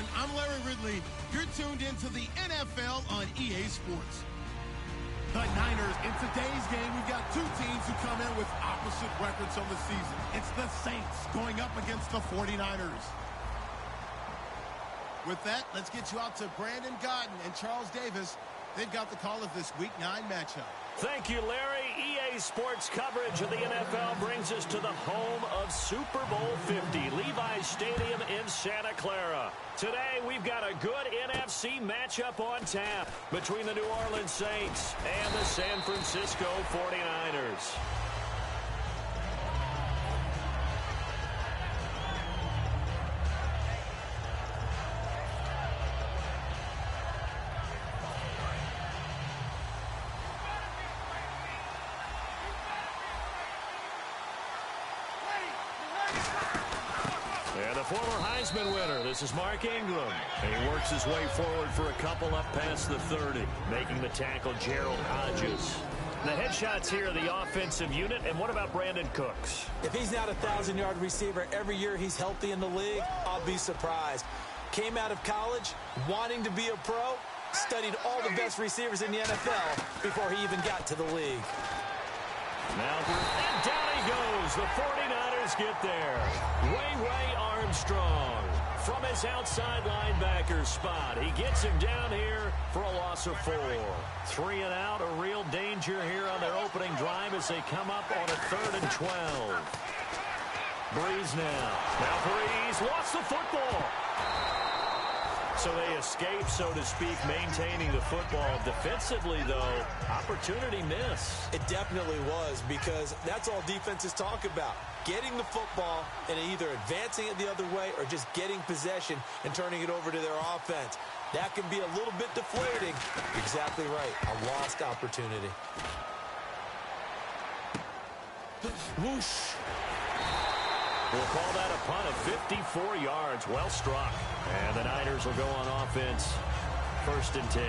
everyone. I'm Larry Ridley. You're tuned into the NFL on EA Sports. The Niners, in today's game, we've got two teams who come in with opposite records on the season. It's the Saints going up against the 49ers. With that, let's get you out to Brandon Godden and Charles Davis. They've got the call of this Week 9 matchup. Thank you, Larry. EA Sports coverage of the NFL brings us to the home of Super Bowl 50, Levi's Stadium in Santa Clara. Today, we've got a good NFC matchup on tap between the New Orleans Saints and the San Francisco 49ers. Former Heisman winner, this is Mark Ingram. And he works his way forward for a couple up past the 30. Making the tackle, Gerald Hodges. The headshots here are the offensive unit. And what about Brandon Cooks? If he's not a 1,000-yard receiver every year he's healthy in the league, I'll be surprised. Came out of college wanting to be a pro, studied all the best receivers in the NFL before he even got to the league. And down he goes. The 49ers get there. Ray Armstrong from his outside linebacker spot. He gets him down here for a loss of 4. 3 and out, a real danger here on their opening drive as they come up on a 3rd and 12. Breeze now. Now Breeze lost the football. So they escape, so to speak, maintaining the football. Defensively, though, opportunity miss. It definitely was, because that's all defenses talk about. Getting the football and either advancing it the other way or just getting possession and turning it over to their offense. That can be a little bit deflating. Exactly right. A lost opportunity. Whoosh. We'll call that a punt of 54 yards. Well struck. And the Niners will go on offense. 1st and 10.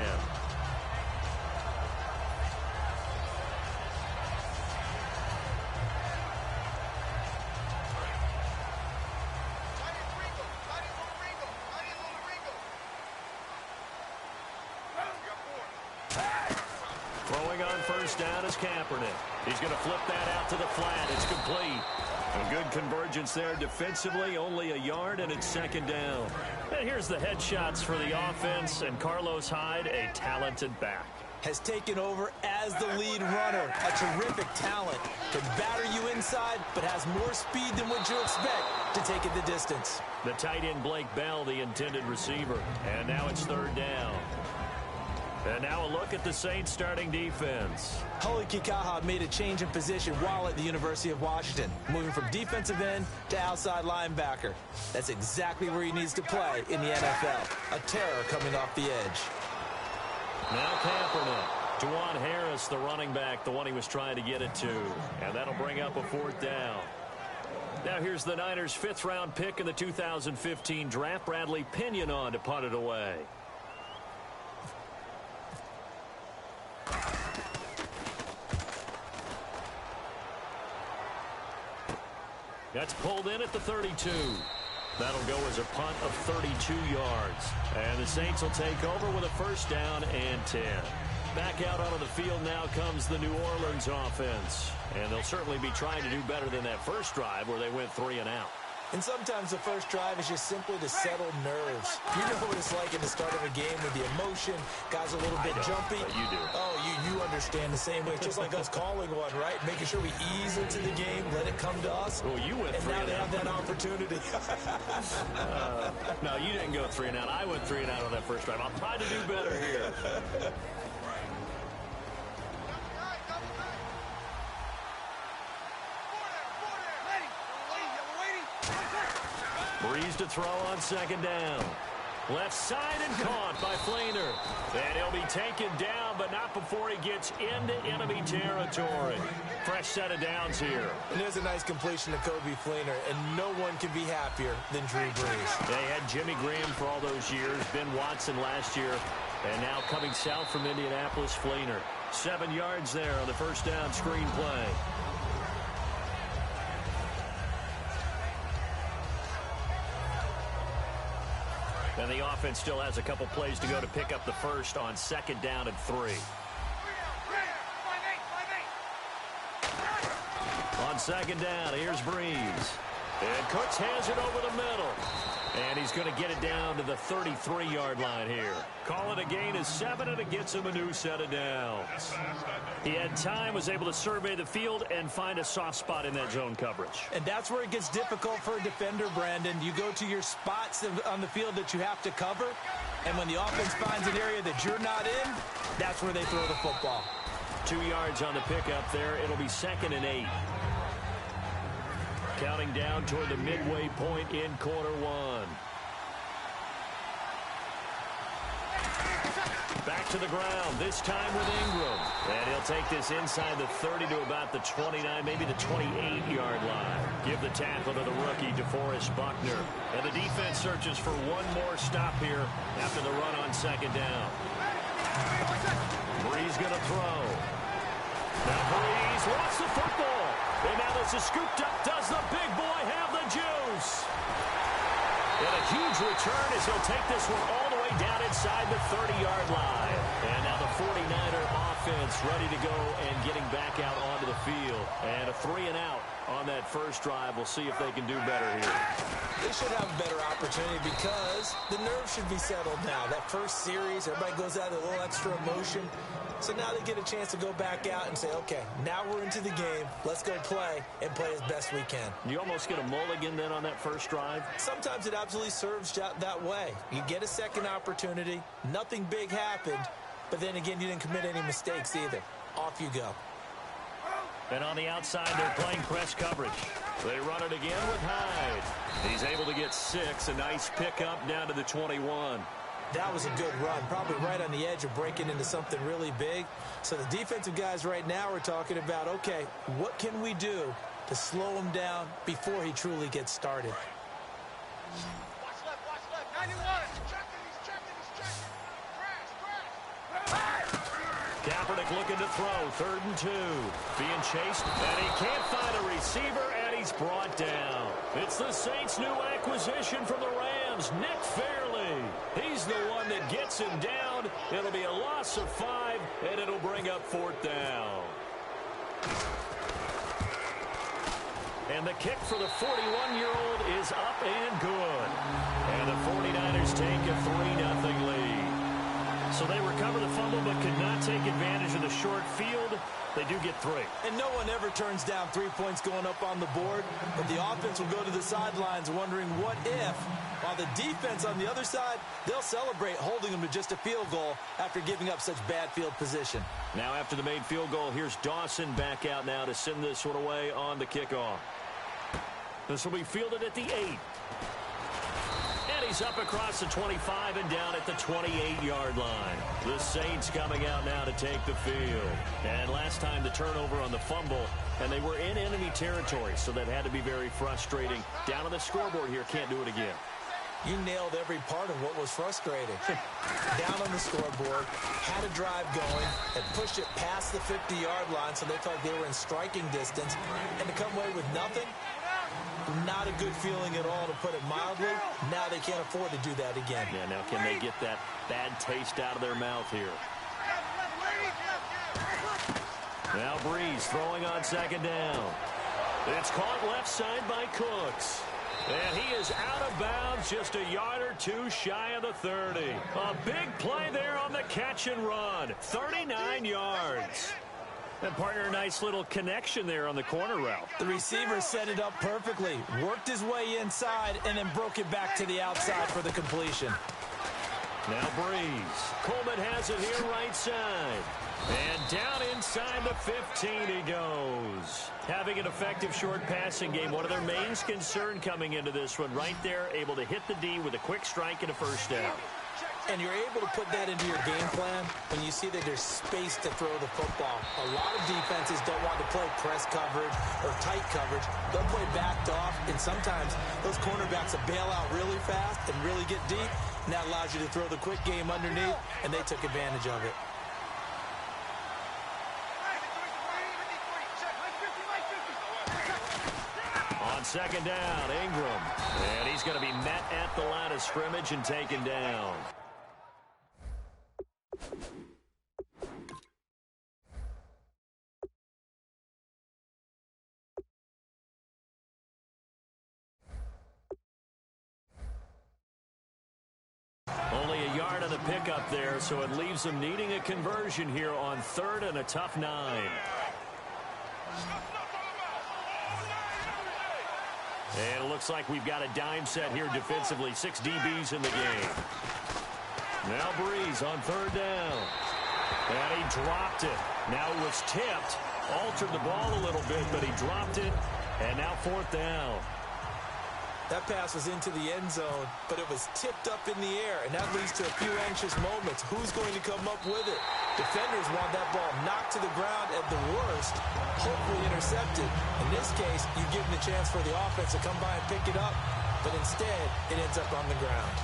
Throwing on 1st down is Kaepernick. He's going to flip that out to the flat. It's complete. A good convergence there defensively, only a yard, and it's 2nd down. And here's the headshots for the offense, and Carlos Hyde, a talented back. Has taken over as the lead runner. A terrific talent. Can batter you inside, but has more speed than what you expect to take it the distance. The tight end, Blake Bell, the intended receiver. And now it's 3rd down. And now a look at the Saints starting defense. Huli Kikaha made a change in position while at the University of Washington, moving from defensive end to outside linebacker. That's exactly where he needs to play in the NFL. A terror coming off the edge. Now Kaepernick. Juwan Harris, the running back, the one he was trying to get it to. And that'll bring up a 4th down. Now here's the Niners' 5th-round pick in the 2015 draft, Bradley Pinion, on to punt it away. That's pulled in at the 32. That'll go as a punt of 32 yards. And the Saints will take over with a 1st down and 10. Back out onto the field now comes the New Orleans offense. And they'll certainly be trying to do better than that first drive where they went 3 and out. And sometimes the first drive is just simply to settle nerves. You know what it's like at the start of a game with the emotion. Guys are a little bit jumpy. But you do. Oh, you understand the same way. It's just like us calling one, right? Making sure we ease into the game, let it come to us. Well, you went 3 and out. And now they have that opportunity. No, you didn't go 3 and out. I went 3 and out on that first drive. I'll try to do better here. Breeze to throw on 2nd down. Left side and caught by Fleener. And he'll be taken down, but not before he gets into enemy territory. Fresh set of downs here. And there's a nice completion to Kobe Fleener, and no one can be happier than Drew Brees. They had Jimmy Graham for all those years, Ben Watson last year, and now coming south from Indianapolis, Fleener. 7 yards there on the 1st down screen play. And the offense still has a couple plays to go to pick up the first on 2nd down and 3. On 2nd down, here's Breeze. And Cooks has it over the middle. And he's going to get it down to the 33-yard line here. Call it a gain of 7, and it gets him a new set of downs. He had time, was able to survey the field and find a soft spot in that zone coverage. And that's where it gets difficult for a defender, Brandon. You go to your spots on the field that you have to cover, and when the offense finds an area that you're not in, that's where they throw the football. 2 yards on the pickup there. It'll be 2nd and 8. Counting down toward the midway point in quarter 1. Back to the ground, this time with Ingram. And he'll take this inside the 30 to about the 29, maybe the 28-yard line. Give the tackle to the rookie, DeForest Buckner. And the defense searches for one more stop here after the run on 2nd down. Breeze going to throw. Now Breeze wants the football. And now this is scooped up. Does the big boy have the juice? And a huge return as he'll take this one all the way down inside the 30-yard line. And now the 49er offense ready to go and getting back out onto the field. And a 3-and-out on that first drive. We'll see if they can do better here. They should have a better opportunity because the nerves should be settled now. That first series, everybody goes out with a little extra emotion. So now they get a chance to go back out and say, okay, now we're into the game. Let's go play and play as best we can. You almost get a mulligan then on that first drive? Sometimes it absolutely serves that way. You get a second opportunity. Nothing big happened. But then again, you didn't commit any mistakes either. Off you go. And on the outside, they're playing press coverage. They run it again with Hyde. He's able to get 6. A nice pickup down to the 21. That was a good run, probably right on the edge of breaking into something really big. So the defensive guys right now are talking about, okay, what can we do to slow him down before he truly gets started? Watch left, 91. He's checking. Kaepernick looking to throw, 3rd and 2. Being chased, and he can't find a receiver, and he's brought down. It's the Saints' new acquisition from the Rams, Nick Fairley. He's the one that gets him down. It'll be a loss of 5, and it'll bring up 4th down. And the kick for the 41-year-old is up and good. And the 49ers take a 3-0 lead. So they recover the fumble but could not take advantage of the short field. They do get 3. And no one ever turns down 3 points going up on the board. But the offense will go to the sidelines wondering what if. While the defense on the other side, they'll celebrate holding them to just a field goal after giving up such bad field position. Now after the made field goal, here's Dawson back out now to send this one away on the kickoff. This will be fielded at the 8. And he's up across the 25 and down at the 28-yard line. The Saints coming out now to take the field. And last time the turnover on the fumble, and they were in enemy territory, so that had to be very frustrating. Down on the scoreboard here, can't do it again. You nailed every part of what was frustrating. Down on the scoreboard, had a drive going, and pushed it past the 50-yard line so they thought they were in striking distance. And to come away with nothing, not a good feeling at all, to put it mildly. Now they can't afford to do that again. Yeah, now can they get that bad taste out of their mouth here? Now Breeze throwing on 2nd down. It's caught left side by Cooks. And he is out of bounds, just a yard or 2 shy of the 30. A big play there on the catch and run. 39 yards. And partner, a nice little connection there on the corner route. The receiver set it up perfectly, worked his way inside, and then broke it back to the outside for the completion. Now Breeze. Coleman has it here right side. And down inside the 15 he goes. Having an effective short passing game, one of their main concern coming into this one. Right there, able to hit the D with a quick strike and a first down. And you're able to put that into your game plan when you see that there's space to throw the football. A lot of defenses don't want to play press coverage or tight coverage. They'll play backed off, and sometimes those cornerbacks will bail out really fast and really get deep, and that allows you to throw the quick game underneath, and they took advantage of it. On 2nd down, Ingram. And he's going to be met at the line of scrimmage and taken down. Only a yard on the pickup there, so it leaves them needing a conversion here on 3rd and a tough 9. And it looks like we've got a dime set here defensively. 6 DBs in the game. Now Breeze on 3rd down. And he dropped it. Now it was tipped. Altered the ball a little bit, but he dropped it. And now 4th down. That pass was into the end zone, but it was tipped up in the air, and that leads to a few anxious moments. Who's going to come up with it? Defenders want that ball knocked to the ground at the worst, hopefully intercepted. In this case, you give them the chance for the offense to come by and pick it up, but instead, it ends up on the ground.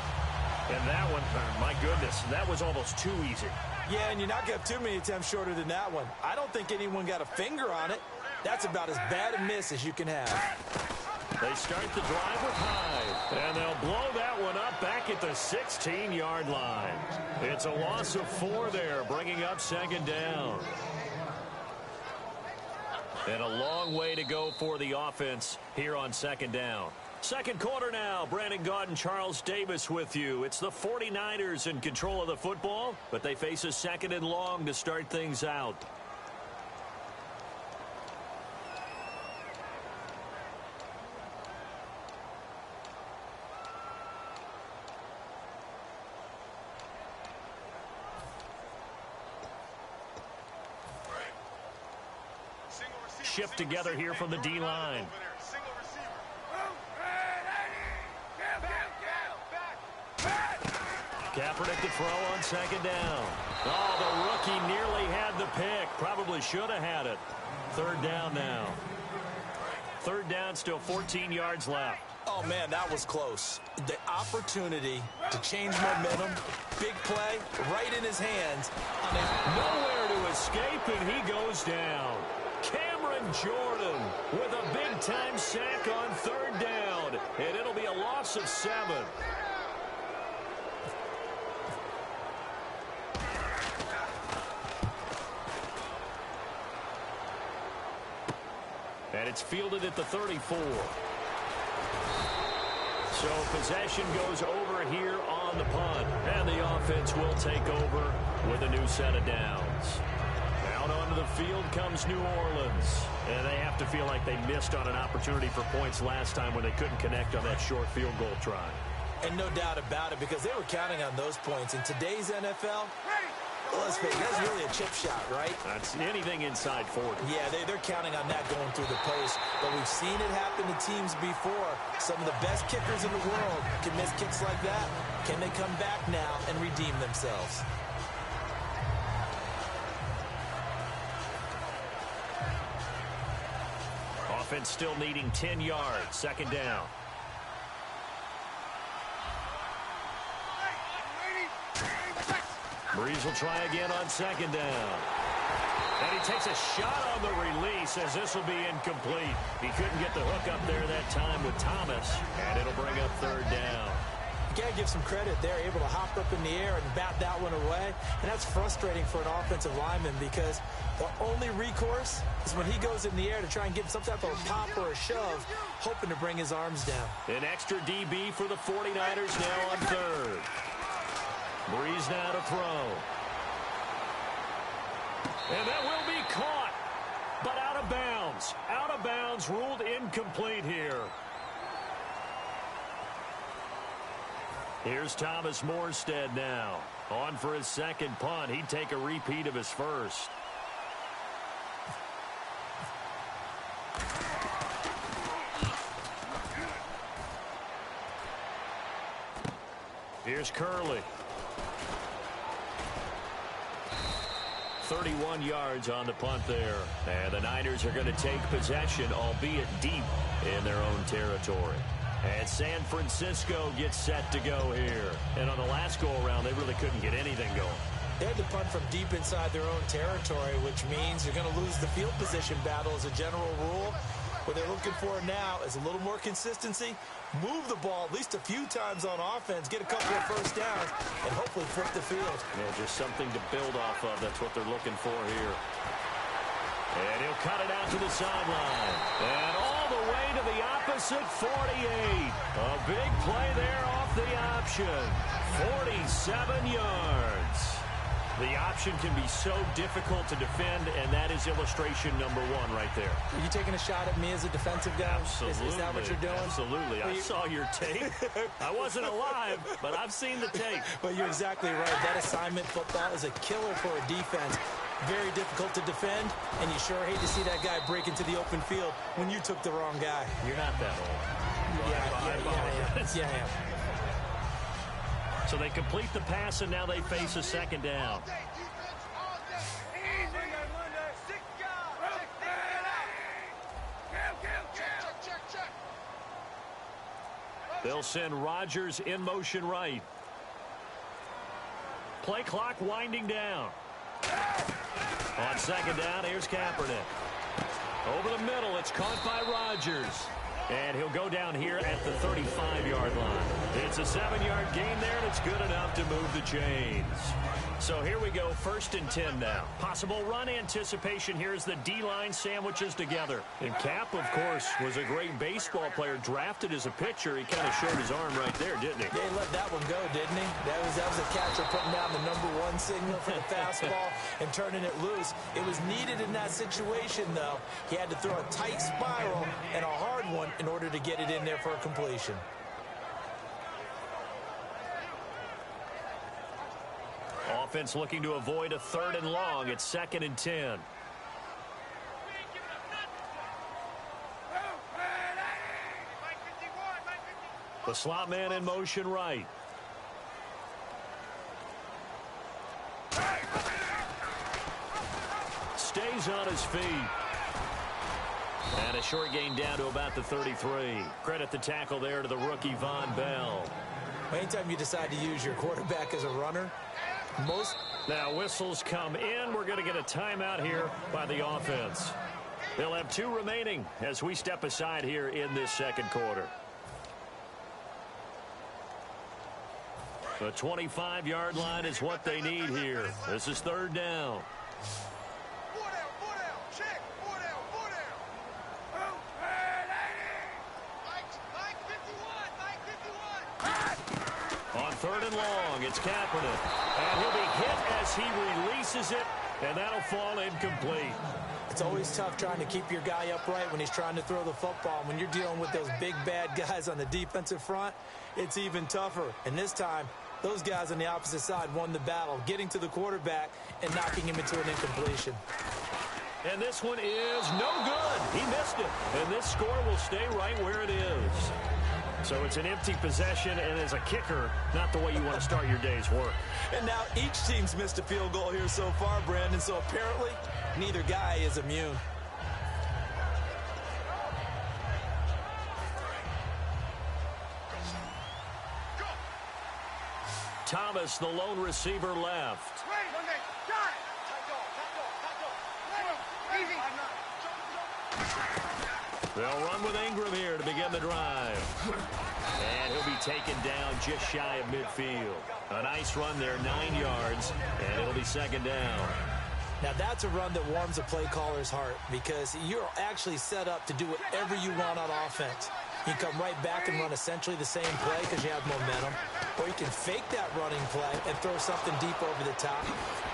And that one, my goodness, that was almost too easy. Yeah, and you're not going to have too many attempts shorter than that one. I don't think anyone got a finger on it. That's about as bad a miss as you can have. They start the drive with Hyde, and they'll blow that one up back at the 16-yard line. It's a loss of 4 there, bringing up 2nd down. And a long way to go for the offense here on 2nd down. Second quarter now. Brandon Gaudin, Charles Davis with you. It's the 49ers in control of the football, but they face a 2nd and long to start things out. Shift together here from the D-line. Kaepernick to throw on 2nd down. Oh, the rookie nearly had the pick. Probably should have had it. 3rd down now. 3rd down, still 14 yards left. Oh, man, that was close. The opportunity to change momentum, big play, right in his hands. Nowhere to escape, and he goes down. Cameron Jordan with a big-time sack on 3rd down, and it'll be a loss of 7. And it's fielded at the 34. So possession goes over here on the punt, and the offense will take over with a new set of downs. Out onto the field comes New Orleans. And they have to feel like they missed on an opportunity for points last time when they couldn't connect on that short field goal try. And no doubt about it, because they were counting on those points. In today's NFL, let's face it, that's really a chip shot, right? That's anything inside 40. Yeah, they're counting on that going through the post. But we've seen it happen to teams before. Some of the best kickers in the world can miss kicks like that. Can they come back now and redeem themselves? Offense still needing 10 yards. 2nd down. Breeze will try again on 2nd down. And he takes a shot on the release as this will be incomplete. He couldn't get the hook up there that time with Thomas. And it'll bring up 3rd down. You got to give some credit. They're able to hop up in the air and bat that one away. And that's frustrating for an offensive lineman because the only recourse is when he goes in the air to try and get some type of a pop or a shove, hoping to bring his arms down. An extra DB for the 49ers now on 3rd. Breeze now to throw. And that will be caught, but out of bounds. Out of bounds, ruled incomplete here. Here's Thomas Morstead now. On for his 2nd punt. He'd take a repeat of his first. Here's Curley. 31 yards on the punt there. And the Niners are going to take possession, albeit deep in their own territory. And San Francisco gets set to go here. And on the last go-around, they really couldn't get anything going. They had to punt from deep inside their own territory, which means you're going to lose the field position battle as a general rule. What they're looking for now is a little more consistency, move the ball at least a few times on offense, get a couple of first downs, and hopefully flip the field. Yeah, just something to build off of. That's what they're looking for here. And he'll cut it out to the sideline. And all the way to the opposite 48. A big play there off the option. 47 yards. The option can be so difficult to defend, and that is illustration number one right there. Are you taking a shot at me as a defensive guy? Absolutely. Is that what you're doing? Absolutely. I saw your tape. I wasn't alive, but I've seen the tape. But you're exactly right. That assignment football is a killer for a defense. Very difficult to defend, and you sure hate to see that guy break into the open field when you took the wrong guy. You're not that old. Yeah. So they complete the pass, and now they face a second down. They'll send Rodgers in motion right. Play clock winding down. On second down, here's Kaepernick. Over the middle, it's caught by Rodgers. And he'll go down here at the 35-yard line. It's a 7-yard gain there, and it's good enough to move the chains. So here we go, 1st and 10 now. Possible run anticipation here as the D-line sandwiches together. And Cap, of course, was a great baseball player, drafted as a pitcher. He kind of showed his arm right there, didn't he? Yeah, he let that one go, didn't he? That was a catcher putting down the #1 signal for the fastball and turning it loose. It was needed in that situation, though. He had to throw a tight spiral and a hard one in order to get it in there for a completion. Offense looking to avoid a 3rd and long. It's 2nd and 10. The slot man in motion right. Stays on his feet. And a short gain down to about the 33. Credit the tackle there to the rookie Von Bell. Anytime you decide to use your quarterback as a runner, Now whistles come in. We're going to get a timeout here by the offense. They'll have 2 remaining as we step aside here in this second quarter. The 25-yard line is what they need here. This is 3rd down. On 3rd and long, it's Kaepernick. And he'll be hit as he releases it, and that'll fall incomplete. It's always tough trying to keep your guy upright when he's trying to throw the football. When you're dealing with those big, bad guys on the defensive front, it's even tougher. And this time, those guys on the opposite side won the battle, getting to the quarterback and knocking him into an incompletion. And this one is no good. He missed it. And this score will stay right where it is. So it's an empty possession, and as a kicker, not the way you want to start your day's work. And now each team's missed a field goal here so far, Brandon, so apparently neither guy is immune. Thomas, the lone receiver, left. They'll run with Ingram here to begin the drive. And he'll be taken down just shy of midfield. A nice run there, 9 yards, and it'll be 2nd down. Now that's a run that warms a play caller's heart because you're actually set up to do whatever you want on offense. You can come right back and run essentially the same play because you have momentum. Or you can fake that running play and throw something deep over the top.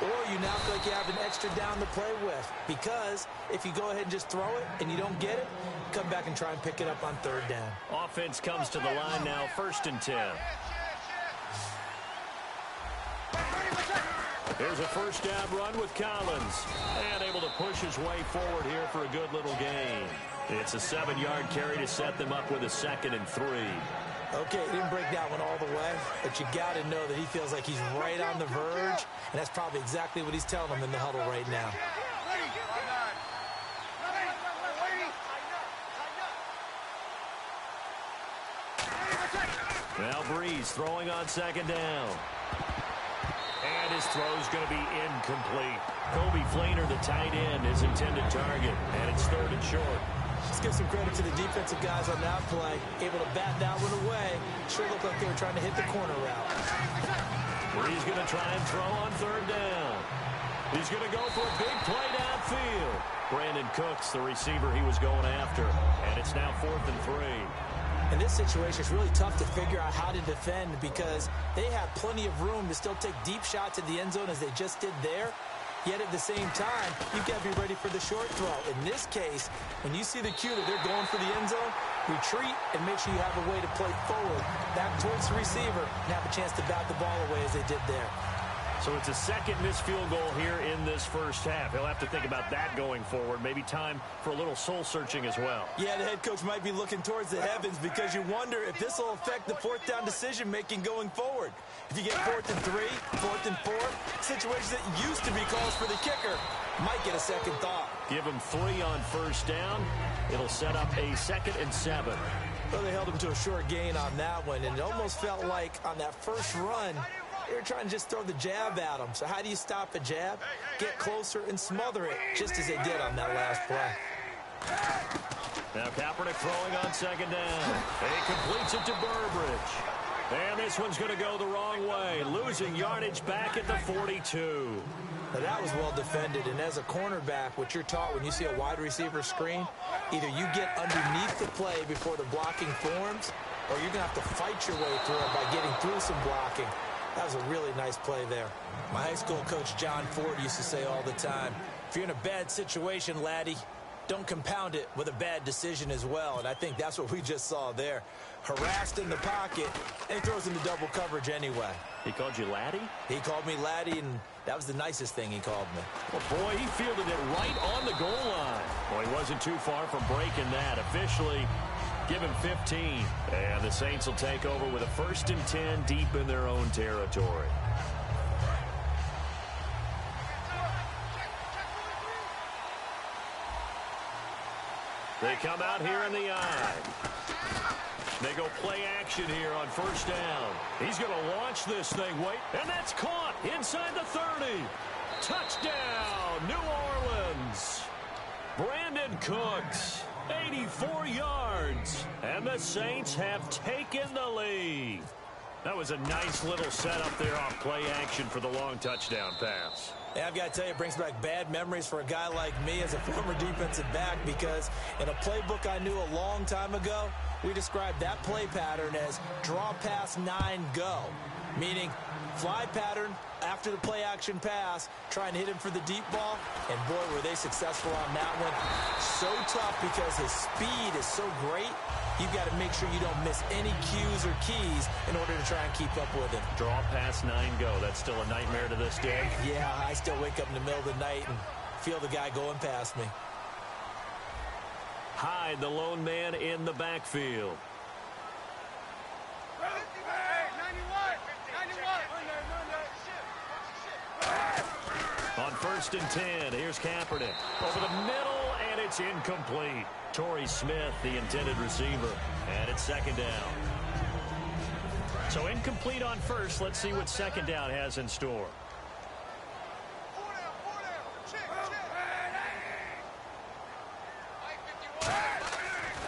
Or you now feel like you have an extra down to play with. Because if you go ahead and just throw it and you don't get it, come back and try and pick it up on 3rd down. Offense comes to the line now, 1st and 10. Here's a 1st down run with Collins. And able to push his way forward here for a good little gain. It's a 7-yard carry to set them up with a 2nd and 3. Okay, he didn't break that one all the way, but you got to know that he feels like he's right on the verge, and that's probably exactly what he's telling them in the huddle right now. Now Breeze throwing on 2nd down. And his throw's going to be incomplete. Kobe Flainer, the tight end, his intended target, and it's 3rd and short. Let's give some credit to the defensive guys on that play. Able to bat that one away. Sure looked like they were trying to hit the corner route. Bree's going to try and throw on third down. He's going to go for a big play downfield. Brandon Cooks, the receiver he was going after. And it's now 4th and 3. In this situation, it's really tough to figure out how to defend because they have plenty of room to still take deep shots at the end zone as they just did there. Yet at the same time, you've got to be ready for the short throw. In this case, when you see the cue that they're going for the end zone, retreat and make sure you have a way to play forward, back towards the receiver, and have a chance to bat the ball away as they did there. So it's a second missed field goal here in this first half. He'll have to think about that going forward. Maybe time for a little soul-searching as well. Yeah, the head coach might be looking towards the heavens because you wonder if this will affect the fourth down decision-making going forward. If you get 4th and 3, 4th and 4, situations that used to be calls for the kicker might get a second thought. Give him 3 on first down. It'll set up a 2nd and 7. Well, they held him to a short gain on that one, and it almost felt like on that first run, they were trying to just throw the jab at him. So how do you stop a jab? Get closer and smother it, just as they did on that last play. Now Kaepernick throwing on 2nd down. He completes it to Burbridge. And this one's going to go the wrong way, losing yardage back at the 42. Now that was well defended, and as a cornerback, what you're taught when you see a wide receiver screen, either you get underneath the play before the blocking forms, or you're going to have to fight your way through it by getting through some blocking. That was a really nice play there. My high school coach, John Ford, used to say all the time, if you're in a bad situation, laddie, don't compound it with a bad decision as well. And I think that's what we just saw there. Harassed in the pocket, and he throws into double coverage anyway. He called you laddie? He called me laddie, and that was the nicest thing he called me. Well, boy, he fielded it right on the goal line. Well, he wasn't too far from breaking that. Officially, give him 15. And the Saints will take over with a 1st and 10 deep in their own territory. They come out here in the eye. They go play action here on first down. He's going to launch this thing. Wait, and that's caught inside the 30. Touchdown, New Orleans. Brandon Cooks, 84 yards. And the Saints have taken the lead. That was a nice little setup there off play action for the long touchdown pass. Yeah, I've got to tell you, it brings back bad memories for a guy like me as a former defensive back because in a playbook I knew a long time ago, we described that play pattern as draw pass 9 go, meaning fly pattern after the play action pass, trying to hit him for the deep ball, and boy, were they successful on that one. So tough because his speed is so great. You've got to make sure you don't miss any cues or keys in order to try and keep up with him. Draw pass 9 go. That's still a nightmare to this day. Yeah, I still wake up in the middle of the night and feel the guy going past me. Hyde, the lone man in the backfield. On 1st and 10, here's Kaepernick. Over the middle, and it's incomplete. Torrey Smith, the intended receiver. And it's 2nd down. So incomplete on first. Let's see what 2nd down has in store.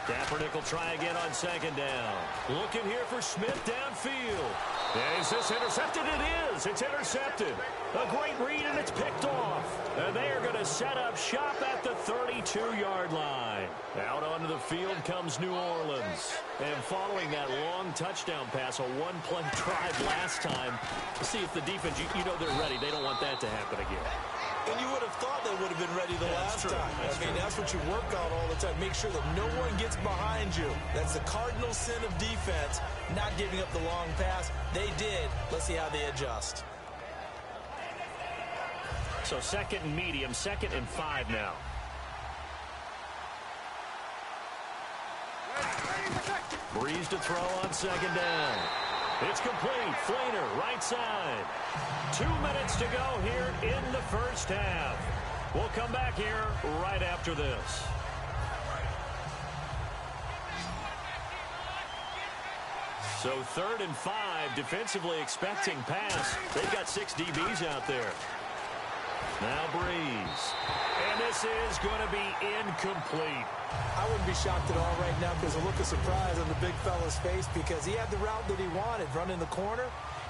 Kaepernick will try again on 2nd down. Looking here for Smith downfield. Is this intercepted? It is. It's intercepted. A great read, and it's picked off. And they are going to set up shop at the 32-yard line. Out onto the field comes New Orleans. And following that long touchdown pass, a one-play drive last time, see if the defense, you know they're ready. They don't want that to happen again. And you would have thought they would have been ready the last time. That's what you work on all the time. Make sure that no one gets behind you. That's the cardinal sin of defense, not giving up the long pass. They did. Let's see how they adjust. So 2nd and medium, 2nd and 5 now. Breeze to throw on 2nd down. It's complete. Flainer, right side. 2 minutes to go here in the first half. We'll come back here right after this. So 3rd and 5, defensively expecting pass. They've got 6 DBs out there. Now Breeze. And this is going to be incomplete. I wouldn't be shocked at all right now because a look of surprise on the big fella's face because he had the route that he wanted, running the corner.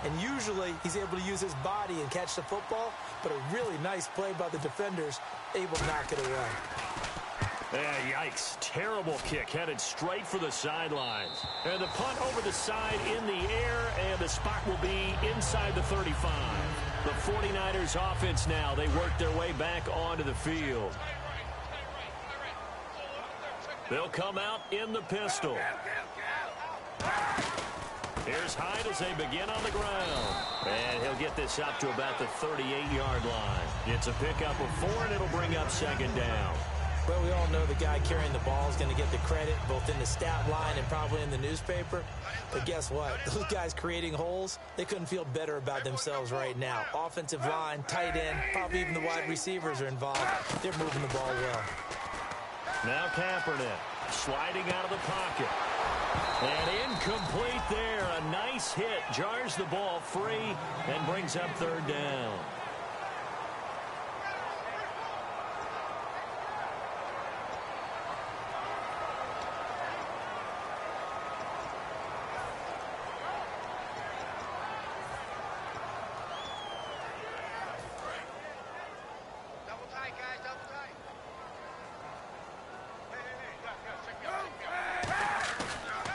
And usually he's able to use his body and catch the football, but a really nice play by the defenders, able to knock it away. Yeah, yikes. Terrible kick headed straight for the sidelines. And the punt over the side in the air, and the spot will be inside the 35. The 49ers offense now, they work their way back onto the field. They'll come out in the pistol. Here's Hyde as they begin on the ground. And he'll get this up to about the 38-yard line. It's a pickup of 4, and it'll bring up second down. Well, we all know the guy carrying the ball is going to get the credit, both in the stat line and probably in the newspaper. But guess what? Those guys creating holes, they couldn't feel better about themselves right now. Offensive line, tight end, probably even the wide receivers are involved. They're moving the ball well. Now Kaepernick sliding out of the pocket. And incomplete there. A nice hit. Jars the ball free and brings up third down.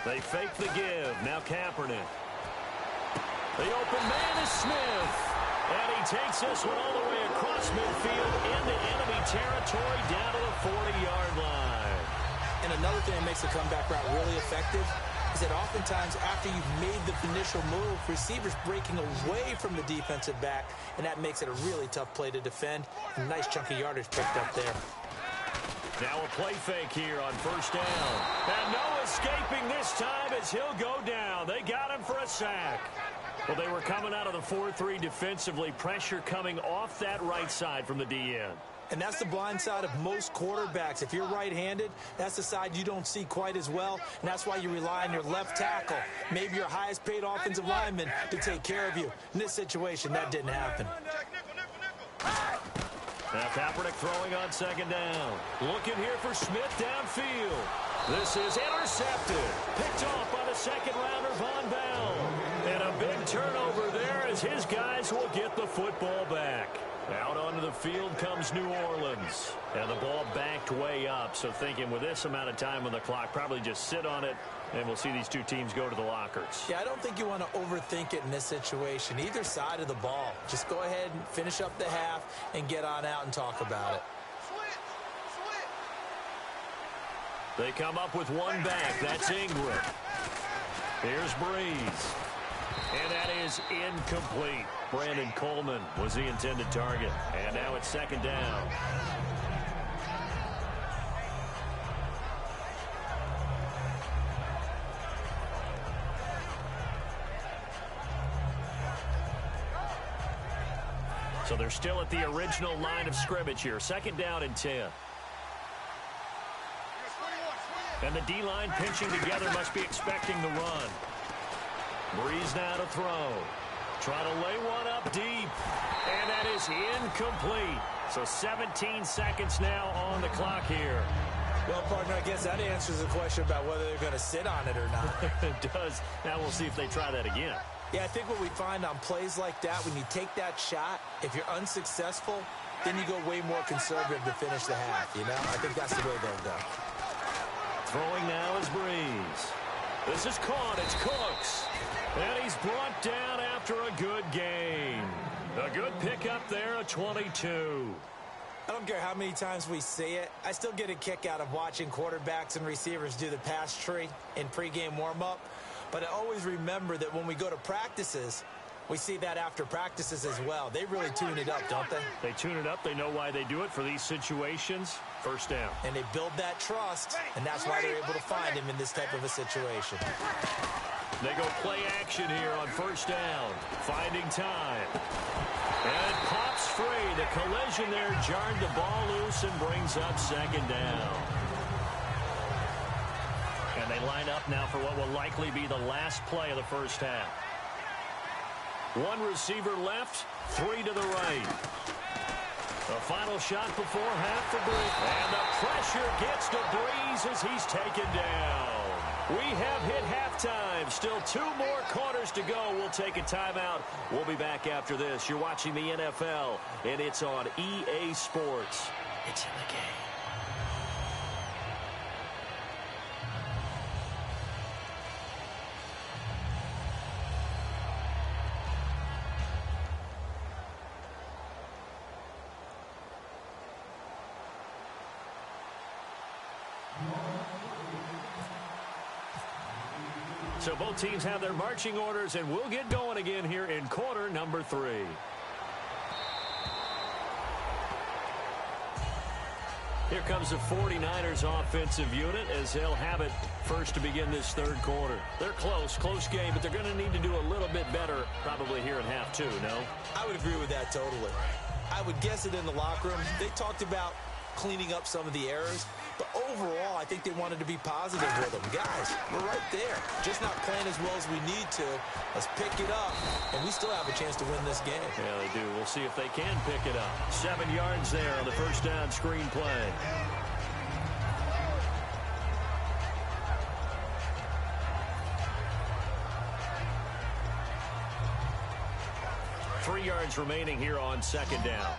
They fake the give. Now Kaepernick. The open man is Smith. And he takes this one all the way across midfield into enemy territory down to the 40-yard line. And another thing that makes the comeback route really effective is that oftentimes after you've made the initial move, receivers breaking away from the defensive back, and that makes it a really tough play to defend. A nice chunk of yardage picked up there. Now a play fake here on first down. And no escaping this time as he'll go down. They got him for a sack. Well, they were coming out of the 4-3 defensively. Pressure coming off that right side from the DN. And that's the blind side of most quarterbacks. If you're right-handed, that's the side you don't see quite as well. And that's why you rely on your left tackle, maybe your highest-paid offensive lineman, to take care of you. In this situation, that didn't happen. Now Kaepernick throwing on second down. Looking here for Smith downfield. This is intercepted. Picked off by the second-rounder, Von Bell. And a big turnover there as his guys will get the football back. Out onto the field comes New Orleans. And the ball backed way up. So thinking with this amount of time on the clock, probably just sit on it, and we'll see these two teams go to the lockers. Yeah, I don't think you want to overthink it in this situation. Either side of the ball. Just go ahead and finish up the half and get on out and talk about it. They come up with one back. That's Ingram. Here's Breeze. And that is incomplete. Brandon Coleman was the intended target. And now it's second down. So they're still at the original line of scrimmage here. Second down and 10. And the D-line pinching together must be expecting the run. Breeze now to throw. Trying to lay one up deep. And that is incomplete. So 17 seconds now on the clock here. Well, partner, I guess that answers the question about whether they're going to sit on it or not. It does. Now we'll see if they try that again. Yeah, I think what we find on plays like that, when you take that shot, if you're unsuccessful, then you go way more conservative to finish the half, you know? I think that's the way they'll go. Throwing now is Breeze. This is caught. It's Cooks. And he's brought down after a good game. A good pickup there, a 22. I don't care how many times we see it. I still get a kick out of watching quarterbacks and receivers do the pass tree in pregame warm-up. But I always remember that when we go to practices, we see that after practices as well. They really tune it up, don't they? They tune it up. They know why they do it for these situations. First down. And they build that trust, and that's why they're able to find him in this type of a situation. They go play action here on first down. Finding time. And it pops free. The collision there jarred the ball loose and brings up second down. And they line up now for what will likely be the last play of the first half. One receiver left, three to the right. A final shot before half for Breeze. And the pressure gets to Breeze as he's taken down. We have hit halftime. Still 2 more quarters to go. We'll take a timeout. We'll be back after this. You're watching the NFL, and it's on EA Sports. It's in the game. So both teams have their marching orders, and we'll get going again here in quarter number 3. Here comes the 49ers offensive unit as they'll have it first to begin this third quarter. They're close game, but they're going to need to do a little bit better probably here in half 2, no? I would agree with that totally. I would guess it in the locker room. They talked about cleaning up some of the errors, but overall, I think they wanted to be positive with them. Guys, we're right there. Just not playing as well as we need to. Let's pick it up, and we still have a chance to win this game. Yeah, they do. We'll see if they can pick it up. 7 yards there on the first down screen play. Three yards remaining here on second down.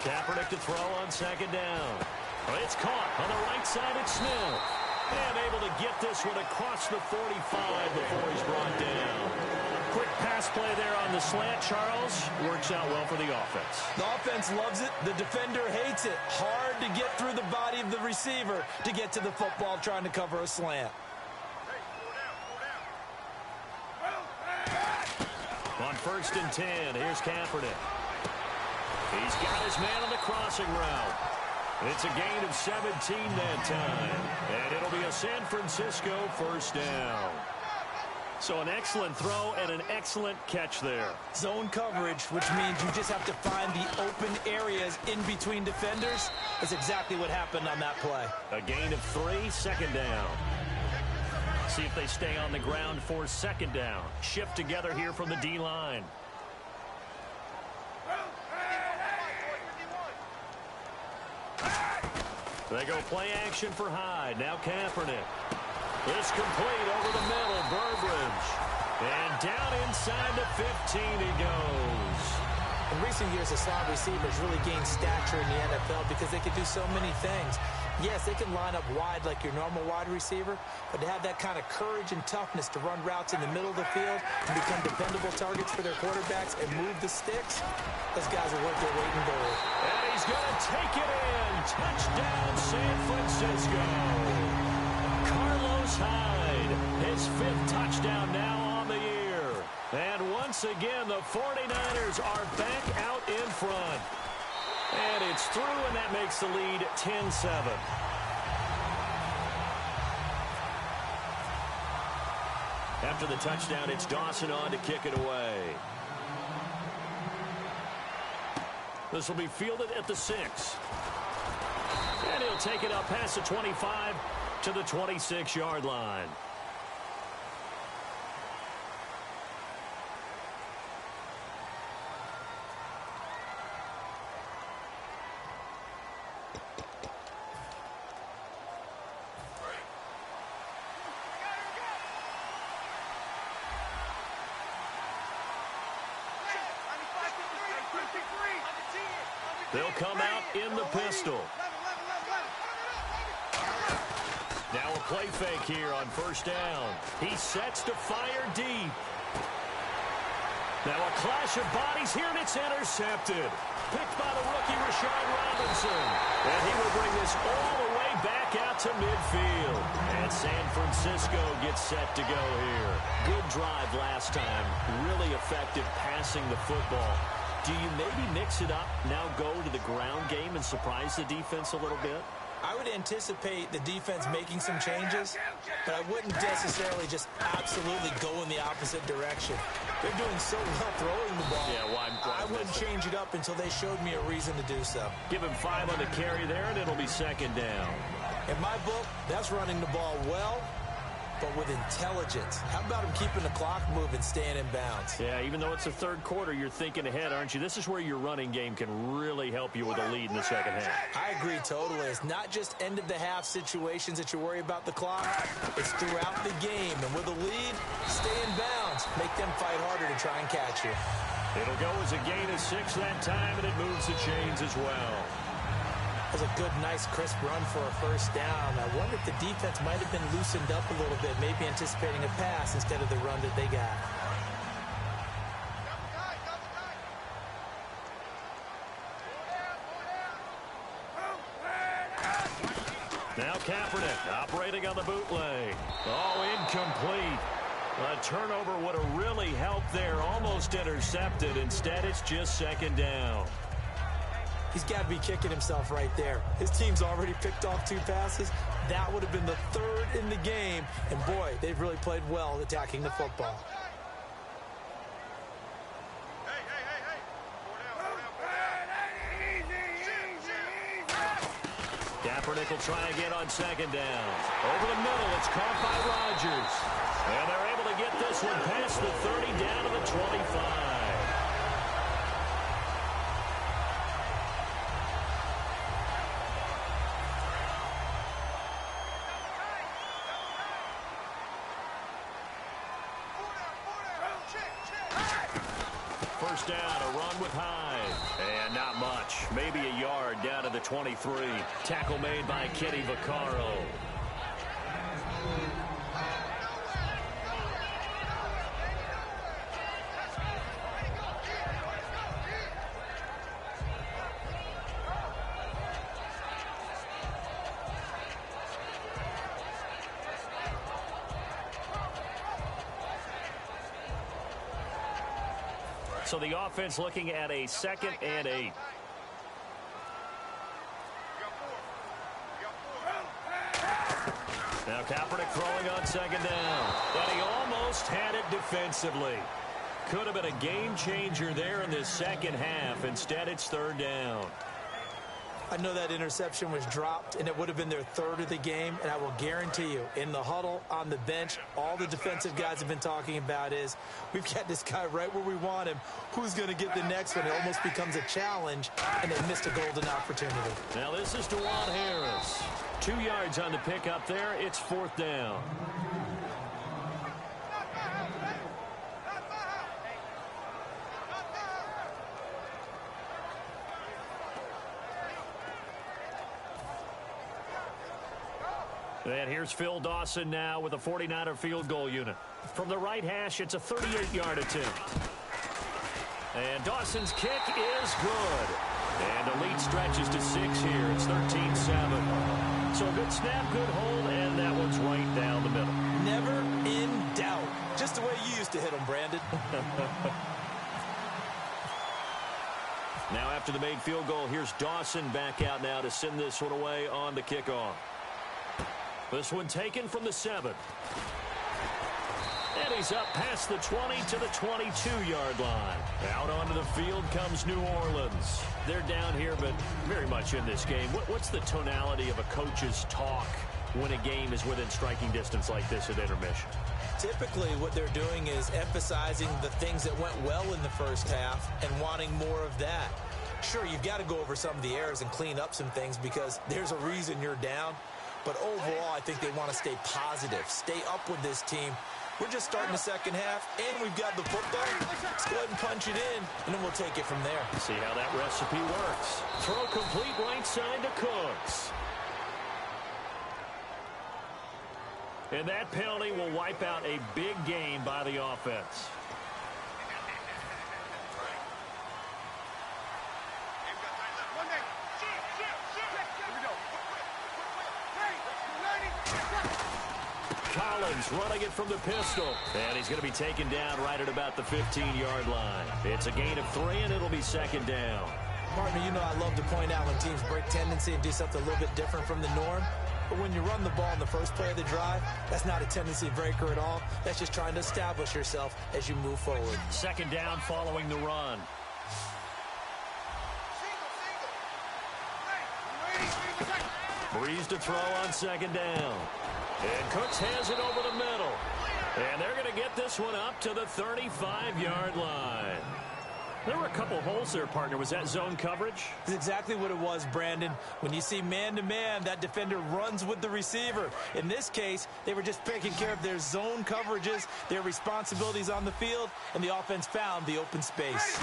Kaepernick to throw on second down. It's caught on the right side. It's Smith. And able to get this one across the 45 before he's brought down. Quick pass play there on the slant, Charles. Works out well for the offense. The offense loves it. The defender hates it. Hard to get through the body of the receiver to get to the football trying to cover a slant. On 1st and 10, here's Kaepernick. He's got his man on the crossing route. It's a gain of 17 that time. And it'll be a San Francisco first down. So an excellent throw and an excellent catch there. Zone coverage, which means you just have to find the open areas in between defenders. That's exactly what happened on that play. A gain of 3, second down. See if they stay on the ground for second down. Shift together here from the D-line. They go play action for Hyde. Now Kaepernick. It's complete over the middle. Burbridge. And down inside the 15 he goes. In recent years, the slot receivers really gained stature in the NFL because they could do so many things. Yes, they can line up wide like your normal wide receiver, but to have that kind of courage and toughness to run routes in the middle of the field and become dependable targets for their quarterbacks and move the sticks, those guys are worth their weight in gold. And he's going to take it in. Touchdown, San Francisco. Carlos Hyde, his 5th touchdown now on the year. And once again, the 49ers are back out in front. And it's through, and that makes the lead 10-7. After the touchdown, it's Dawson on to kick it away. This will be fielded at the 6. And he'll take it up past the 25 to the 26-yard line. They'll come out in the pistol. Now a play fake here on first down. He sets to fire deep. Now a clash of bodies here, and it's intercepted. Picked by the rookie, Rashad Robinson. And he will bring this all the way back out to midfield. And San Francisco gets set to go here. Good drive last time. Really effective passing the football. Do you maybe mix it up, now go to the ground game and surprise the defense a little bit? I would anticipate the defense making some changes, but I wouldn't necessarily just absolutely go in the opposite direction. They're doing so well throwing the ball. Yeah, why I wouldn't change it up until they showed me a reason to do so. Give him 5 on the carry there, and it'll be second down. In my book, that's running the ball well but with intelligence. How about him keeping the clock moving, staying in bounds? Yeah, even though it's the third quarter, you're thinking ahead, aren't you? This is where your running game can really help you with a lead in the second half. I agree totally. It's not just end-of-the-half situations that you worry about the clock. It's throughout the game. And with a lead, stay in bounds. Make them fight harder to try and catch you. It'll go as a gain of 6 that time, and it moves the chains as well. That was a good, nice, crisp run for a first down. I wonder if the defense might have been loosened up a little bit, maybe anticipating a pass instead of the run that they got. Now Kaepernick operating on the bootleg. Oh, incomplete. A turnover would have really helped there. Almost intercepted. Instead, it's just second down. He's got to be kicking himself right there. His team's already picked off 2 passes. That would have been the 3rd in the game. And, boy, they've really played well attacking the football. Kaepernick will try again on second down. Over the middle, it's caught by Rodgers. And they're able to get this one past the 30 down to the 25. First down, a run with Hyde. And not much. Maybe a yard down to the 23. Tackle made by Kenny Vaccaro. So the offense looking at a 2nd and 8. Now Kaepernick throwing on second down. And he almost had it defensively. Could have been a game changer there in this second half. Instead, it's 3rd down. I know that interception was dropped, and it would have been their 3rd of the game, and I will guarantee you, in the huddle, on the bench, all the defensive guys have been talking about is, we've got this guy right where we want him. Who's going to get the next one? It almost becomes a challenge, and they missed a golden opportunity. Now this is DeJuan Harris. 2 yards on the pickup there. It's 4th down. And here's Phil Dawson now with a 49er field goal unit. From the right hash, it's a 38-yard attempt. And Dawson's kick is good. And the lead stretches to 6 here. It's 13-7. So a good snap, good hold, and that one's right down the middle. Never in doubt. Just the way you used to hit them, Brandon. Now after the made field goal, here's Dawson back out now to send this one away on the kickoff. This one taken from the 7. And he's up past the 20 to the 22-yard line. Out onto the field comes New Orleans. They're down here, but very much in this game. What's the tonality of a coach's talk when a game is within striking distance like this at intermission? Typically, what they're doing is emphasizing the things that went well in the first half and wanting more of that. Sure, you've got to go over some of the errors and clean up some things because there's a reason you're down. But overall, I think they want to stay positive, stay up with this team. We're just starting the second half, and we've got the football. Let's go ahead and punch it in, and then we'll take it from there. See how that recipe works. Throw complete right side to Cooks. And that penalty will wipe out a big game by the offense. Collins running it from the pistol. And he's going to be taken down right at about the 15-yard line. It's a gain of 3, and it'll be second down. Partner, you know I love to point out when teams break tendency and do something a little bit different from the norm. But when you run the ball in the first play of the drive, that's not a tendency breaker at all. That's just trying to establish yourself as you move forward. Second down following the run. Breeze to throw on second down. And Cooks has it over the middle. And they're going to get this one up to the 35-yard line. There were a couple holes there, partner. Was that zone coverage? That's exactly what it was, Brandon. When you see man-to-man, that defender runs with the receiver. In this case, they were just taking care of their zone coverages, their responsibilities on the field, and the offense found the open space.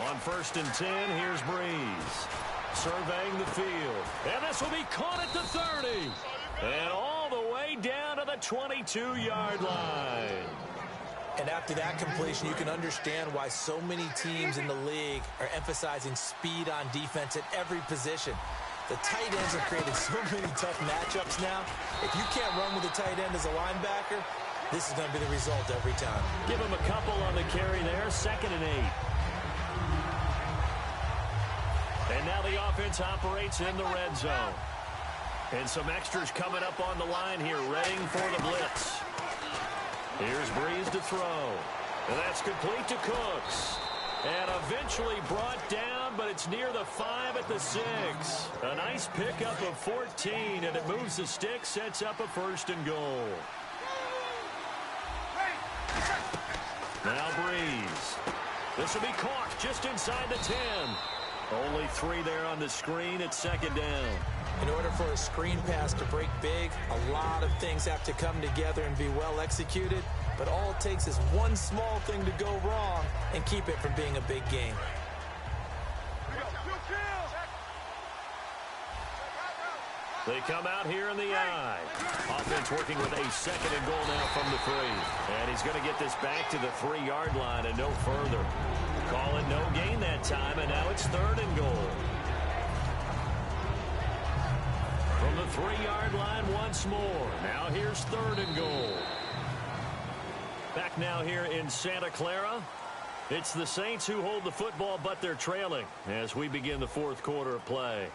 On 1st and 10, here's Breeze. Surveying the field. And this will be caught at the 30. And all the way down to the 22-yard line. And after that completion, you can understand why so many teams in the league are emphasizing speed on defense at every position. The tight ends have created so many tough matchups now. If you can't run with a tight end as a linebacker, this is going to be the result every time. Give him a couple on the carry there, 2nd and 8. And now the offense operates in the red zone. And some extras coming up on the line here, readying for the blitz. Here's Breeze to throw. And that's complete to Cooks. And eventually brought down, but it's near the 5 at the 6. A nice pickup of 14, and it moves the stick, sets up a 1st and goal. Now Breeze. This will be caught just inside the 10. Only 3 there on the screen at 2nd down. In order for a screen pass to break big, a lot of things have to come together and be well executed. But all it takes is one small thing to go wrong and keep it from being a big game. They come out here in the I. Offense working with a 2nd and goal now from the 3. And he's going to get this back to the 3-yard line and no further. Call it no gain that time, and now it's 3rd and goal. From the 3-yard line once more. Now here's 3rd and goal. Back now here in Santa Clara. It's the Saints who hold the football, but they're trailing as we begin the 4th quarter of play.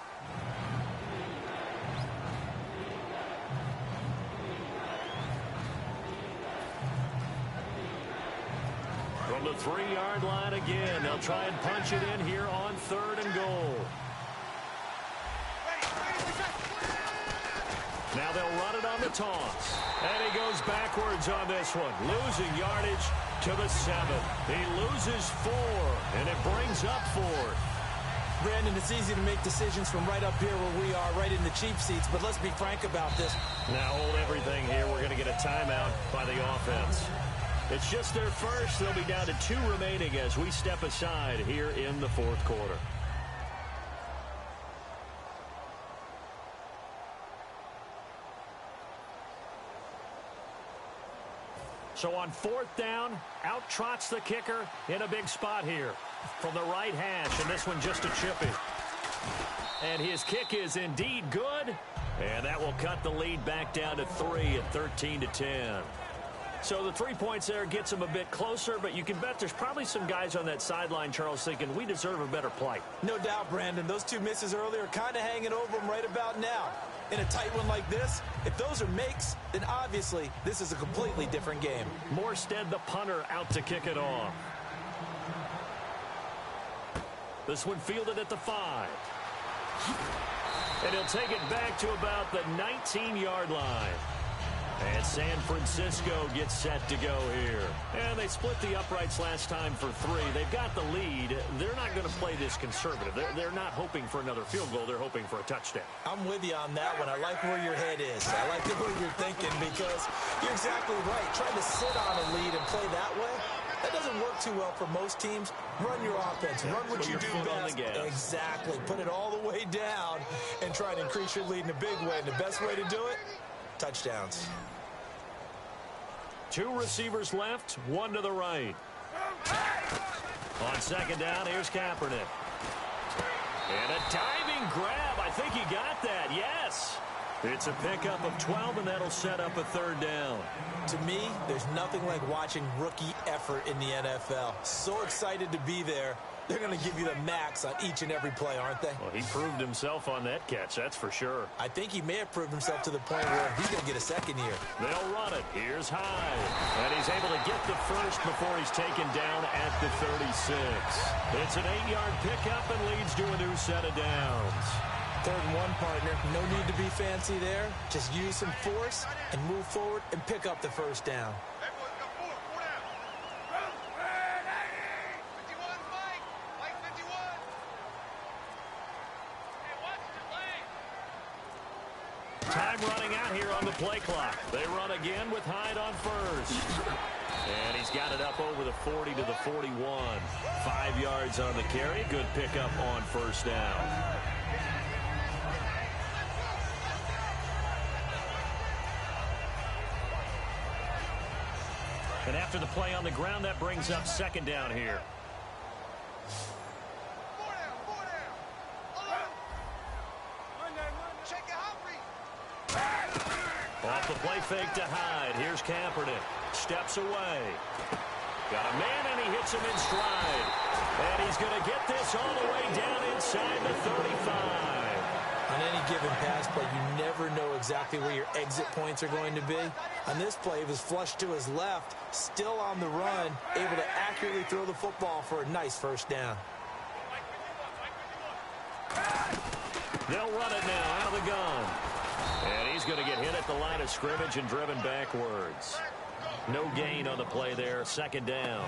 From the 3-yard line again. They'll try and punch it in here on 3rd and goal. Now they'll run it on the toss. And he goes backwards on this one. Losing yardage to the 7. He loses 4, and it brings up 4. Brandon, it's easy to make decisions from right up here where we are, right in the cheap seats, but let's be frank about this. Now hold everything here. We're going to get a timeout by the offense. It's just their first. They'll be down to 2 remaining as we step aside here in the 4th quarter. So on 4th down, out trots the kicker in a big spot here from the right hash, and this one just a chippy. And his kick is indeed good, and that will cut the lead back down to 3 at 13-10. So the 3 points there gets them a bit closer, but you can bet there's probably some guys on that sideline, Charles, thinking we deserve a better play. No doubt, Brandon. Those 2 misses earlier are kind of hanging over them right about now. In a tight one like this, if those are makes, then obviously this is a completely different game. Morstead, the punter, out to kick it off. This one fielded at the 5. And he'll take it back to about the 19-yard line. And San Francisco gets set to go here. And they split the uprights last time for 3. They've got the lead. They're not going to play this conservative. They're not hoping for another field goal. They're hoping for a touchdown. I'm with you on that one. I like where your head is. I like the way you're thinking because you're exactly right. Trying to sit on a lead and play that way, that doesn't work too well for most teams. Run your offense. Run what you do best. Exactly. Put it all the way down and try to increase your lead in a big way. And the best way to do it, touchdowns. 2 receivers left, 1 to the right. On 2nd down, here's Kaepernick. And a diving grab. I think he got that. Yes. It's a pickup of 12, and that'll set up a 3rd down. To me, there's nothing like watching rookie effort in the NFL. So excited to be there. They're going to give you the max on each and every play, aren't they? Well, he proved himself on that catch, that's for sure. I think he may have proved himself to the point where he's going to get a 2nd here. They'll run it. Here's Hyde. And he's able to get the first before he's taken down at the 36. It's an 8-yard pickup and leads to a new set of downs. 3rd and 1, partner. No need to be fancy there. Just use some force and move forward and pick up the first down. Hey, boys, we got four down. 51, Mike. Mike 51. Hey, watch your lane. Time running out here on the play clock. They run again with Hyde on first. And he's got it up over the 40 to the 41. 5 yards on the carry. Good pickup on first down. And after the play on the ground, that brings up 2nd down here. 4 down. Check it out, Off the play fake to Hyde. Here's Kaepernick. Steps away. Got a man, and he hits him in stride. And he's going to get this all the way down inside the 35. On any given pass play, you never know exactly where your exit points are going to be. On this play, he was flushed to his left, still on the run, able to accurately throw the football for a nice first down. They'll run it now out of the gun. And he's going to get hit at the line of scrimmage and driven backwards. No gain on the play there, 2nd down.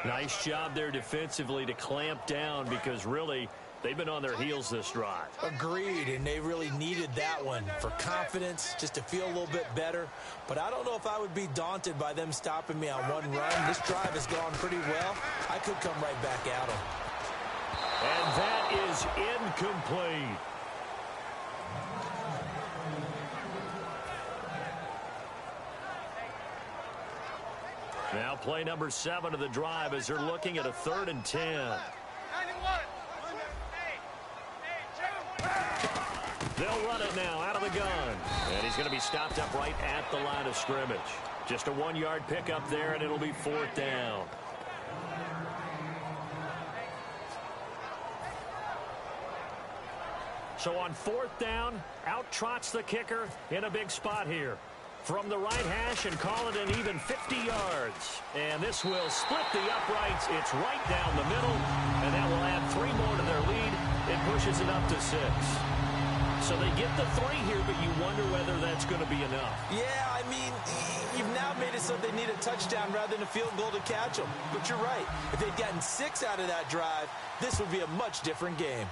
Nice job there defensively to clamp down because really they've been on their heels this drive. Agreed, and they really needed that one for confidence, just to feel a little bit better. But I don't know if I would be daunted by them stopping me on one run. This drive has gone pretty well. I could come right back at them. And that is incomplete. Now play number 7 of the drive as they're looking at a 3rd and 10. 91. They'll run it now out of the gun. And he's going to be stopped up right at the line of scrimmage. Just a 1-yard pickup there, and it'll be 4th down. So on 4th down, out trots the kicker in a big spot here. From the right hash and call it an even 50 yards. And this will split the uprights. It's right down the middle. And that will add 3 more to their lead. It pushes it up to 6. So they get the 3 here, but you wonder whether that's going to be enough. Yeah, I mean, you've now made it so they need a touchdown rather than a field goal to catch them. But you're right. If they'd gotten 6 out of that drive, this would be a much different game.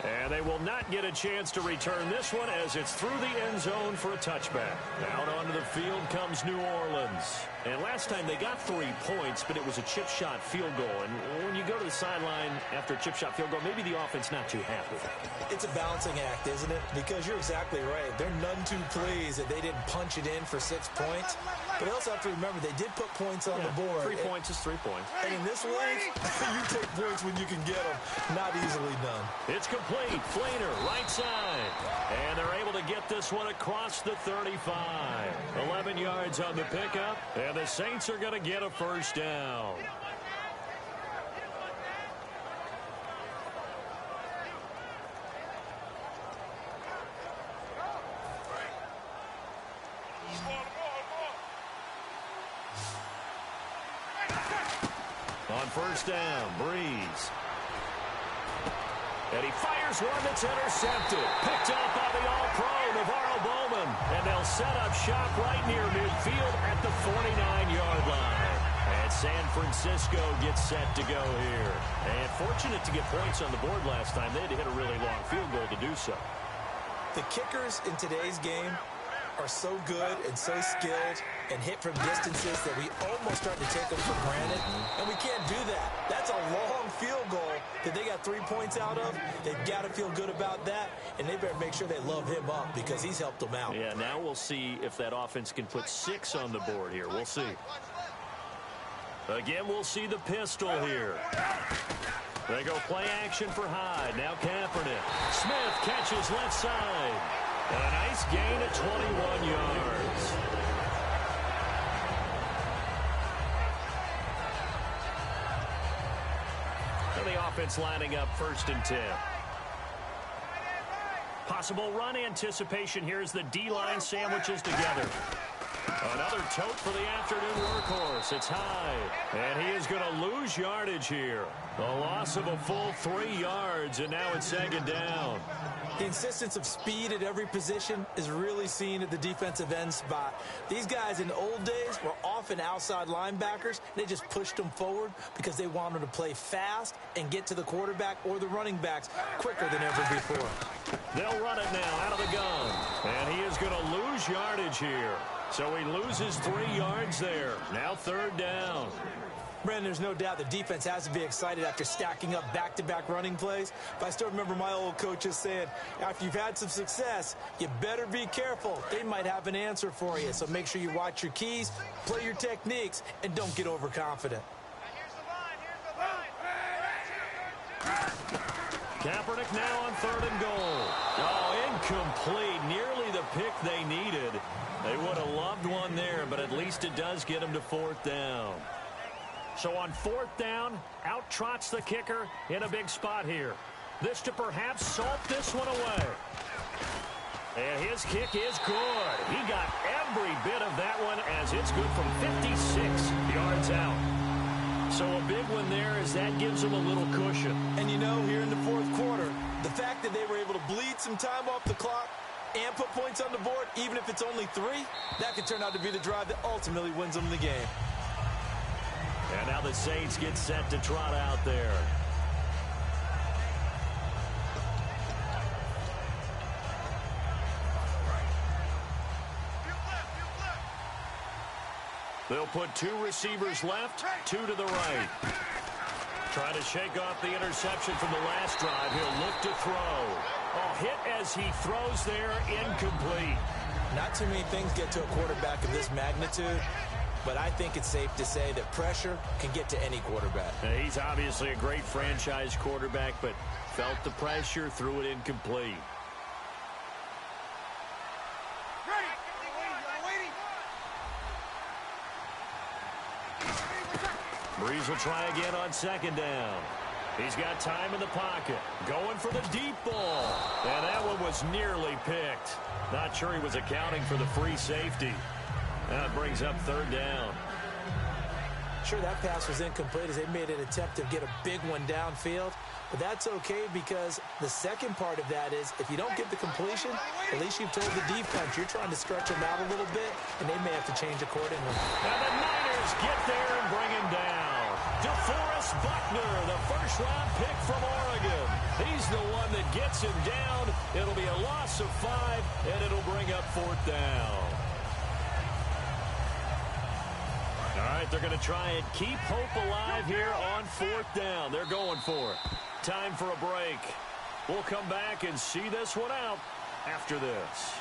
And they will not get a chance to return this one as it's through the end zone for a touchback. Out onto the field comes New Orleans. And last time they got 3 points, but it was a chip shot field goal. And when you go to the sideline after a chip shot field goal, maybe the offense not too happy. It's a balancing act, isn't it? Because you're exactly right. They're none too pleased that they didn't punch it in for 6 points. But they also have to remember they did put points on the board. 3 points is 3 points. And in this league, you take points when you can get them. Not easily done. It's complete. Fleener, right side. And they're able to get this one across the 35. 11 yards on the pickup. And the Saints are going to get a first down. On first down, Breeze. And he fires one that's intercepted. Picked up by the All-Pro, Navarro Bowman. And they'll set up shop right near midfield at the 49-yard line. And San Francisco gets set to go here. And fortunate to get points on the board last time. They had to hit a really long field goal to do so. The kickers in today's game are so good and so skilled and hit from distances that we almost start to take them for granted. And we can't do that. That's a long field goal that they got 3 points out of. They've got to feel good about that, and they better make sure they love him up because he's helped them out. Yeah, now we'll see if that offense can put 6 on the board here. We'll see. Again, we'll see the pistol here. They go play action for Hyde. Now Kaepernick. Smith catches left side. And a nice gain of 21 yards. And the offense lining up 1st and 10. Possible run anticipation here as the D-line sandwiches together. Another tote for the afternoon workhorse. It's high, and he is going to lose yardage here. A loss of a full 3 yards, and now it's second down. The insistence of speed at every position is really seen at the defensive end spot. These guys in the old days were often outside linebackers. They just pushed them forward because they wanted to play fast and get to the quarterback or the running backs quicker than ever before. They'll run it now out of the gun, and he is going to lose yardage here. So he loses 3 yards there. Now third down. Brandon, there's no doubt the defense has to be excited after stacking up back-to-back running plays. But I still remember my old coaches saying, after you've had some success, you better be careful. They might have an answer for you. So make sure you watch your keys, play your techniques, and don't get overconfident. Here's the line. Kaepernick now on 3rd and goal. Oh, incomplete. Nearly the pick they needed. They would have loved one there, but at least it does get them to 4th down. So on 4th down, out trots the kicker in a big spot here. This to perhaps salt this one away. And his kick is good. He got every bit of that one as it's good from 56 yards out. So a big one there as that gives them a little cushion. And you know, here in the 4th quarter, the fact that they were able to bleed some time off the clock and put points on the board, even if it's only 3, that could turn out to be the drive that ultimately wins them the game. And now the Saints get set to trot out there. They'll put 2 receivers left, 2 to the right. Trying to shake off the interception from the last drive. He'll look to throw. Oh, hit as he throws there, incomplete. Not too many things get to a quarterback of this magnitude, but I think it's safe to say that pressure can get to any quarterback. He's obviously a great franchise quarterback, but felt the pressure, threw it incomplete. Breeze will try again on 2nd down. He's got time in the pocket. Going for the deep ball. And that one was nearly picked. Not sure he was accounting for the free safety. That brings up 3rd down. Sure, that pass was incomplete as they made an attempt to get a big one downfield. But that's okay because the second part of that is if you don't get the completion, at least you've told the defense you're trying to stretch them out a little bit, and they may have to change accordingly. And the Niners get there and bring him down. DeForest Buckner, the first-round pick from Oregon. He's the one that gets him down. It'll be a loss of 5, and it'll bring up 4th down. All right, they're going to try and keep hope alive here on 4th down. They're going for it. Time for a break. We'll come back and see this one out after this.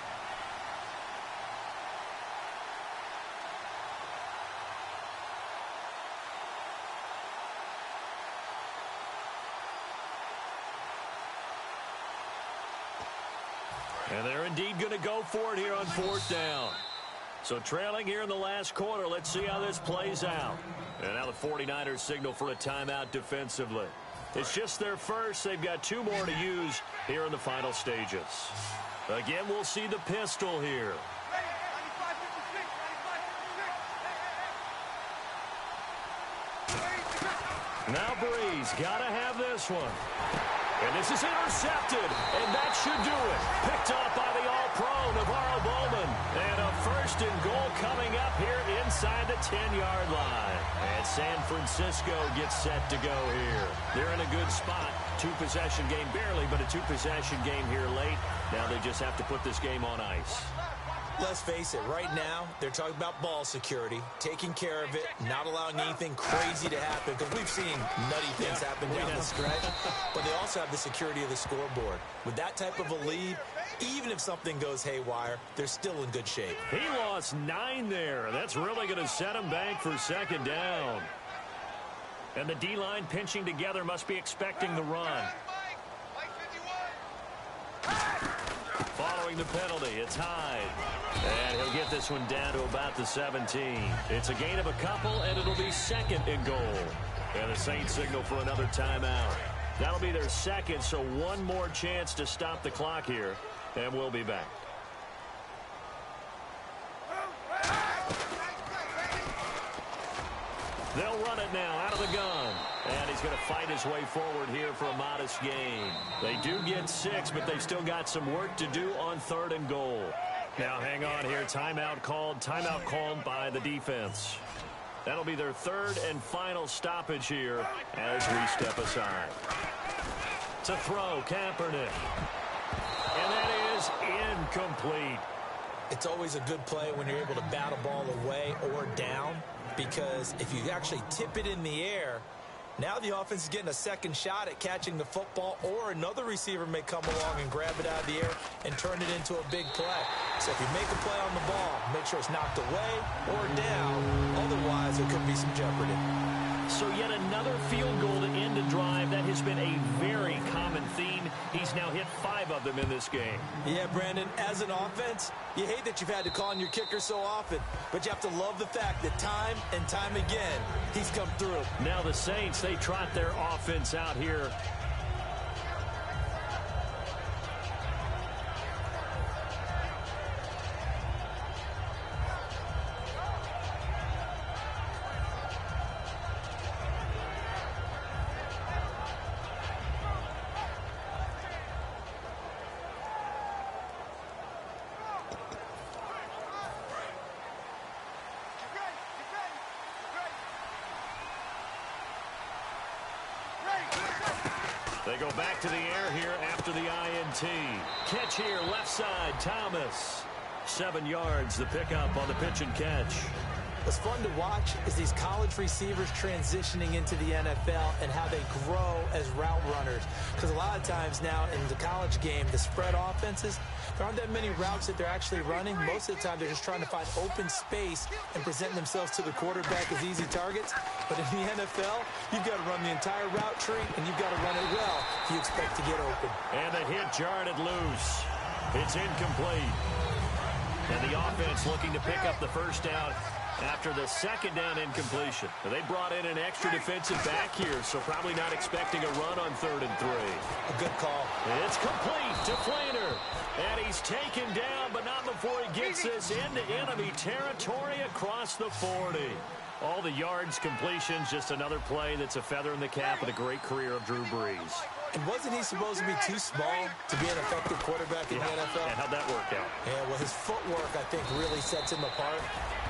And they're indeed going to go for it here on 4th down. So trailing here in the last quarter, let's see how this plays out. And now the 49ers signal for a timeout defensively. It's just their first. They've got 2 more to use here in the final stages. Again, we'll see the pistol here. Now Breeze, got to have this one. And this is intercepted, and that should do it. Picked off by the all-pro, Navarro Bowman. And a 1st and goal coming up here inside the 10-yard line. And San Francisco gets set to go here. They're in a good spot. 2-possession game, barely, but a 2-possession game here late. Now they just have to put this game on ice. Let's face it, right now, they're talking about ball security, taking care of it, not allowing anything crazy to happen, because we've seen nutty things happen down the stretch, but they also have the security of the scoreboard. With that type of a lead, even if something goes haywire, they're still in good shape. He lost 9 there. That's really going to set him back for 2nd down. And the D-line pinching together must be expecting the run. Following the penalty, it's Hyde. And he'll get this one down to about the 17. It's a gain of a couple, and it'll be 2nd and goal. And the Saints signal for another timeout. That'll be their 2nd, so 1 more chance to stop the clock here. And we'll be back. They'll run it now out of the gun. And he's going to fight his way forward here for a modest gain. They do get 6, but they've still got some work to do on 3rd and goal. Now hang on here. Timeout called by the defense. That'll be their 3rd and final stoppage here as we step aside. To throw, Kaepernick. And that is incomplete. It's always a good play when you're able to bat a ball away or down, because if you actually tip it in the air, now the offense is getting a second shot at catching the football, or another receiver may come along and grab it out of the air and turn it into a big play. So if you make a play on the ball, make sure it's knocked away or down. Otherwise, there could be some jeopardy. So yet another field goal to end a drive. That has been a very common theme. He's now hit 5 of them in this game. Yeah, Brandon, as an offense, you hate that you've had to call on your kicker so often, but you have to love the fact that time and time again, he's come through. Now the Saints, they trot their offense out here. They go back to the air here after the INT. Catch here, left side, Thomas. 7 yards, the pickup on the pitch and catch. What's fun to watch is these college receivers transitioning into the NFL and how they grow as route runners. Because a lot of times now in the college game, the spread offenses, there aren't that many routes that they're actually running. Most of the time, they're just trying to find open space and present themselves to the quarterback as easy targets. But in the NFL, you've got to run the entire route tree, and you've got to run it well if you expect to get open. And the hit jarred it loose. It's incomplete. And the offense looking to pick up the first down after the second down incompletion. They brought in an extra defensive back here, so probably not expecting a run on 3rd and 3. A good call. It's complete to Flainer. And he's taken down, but not before he gets this into enemy territory across the 40. All the yards, completions, just another play that's a feather in the cap of the great career of Drew Brees. And wasn't he supposed to be too small to be an effective quarterback in the NFL? And how'd that work out? Yeah, well, his footwork, I think, really sets him apart.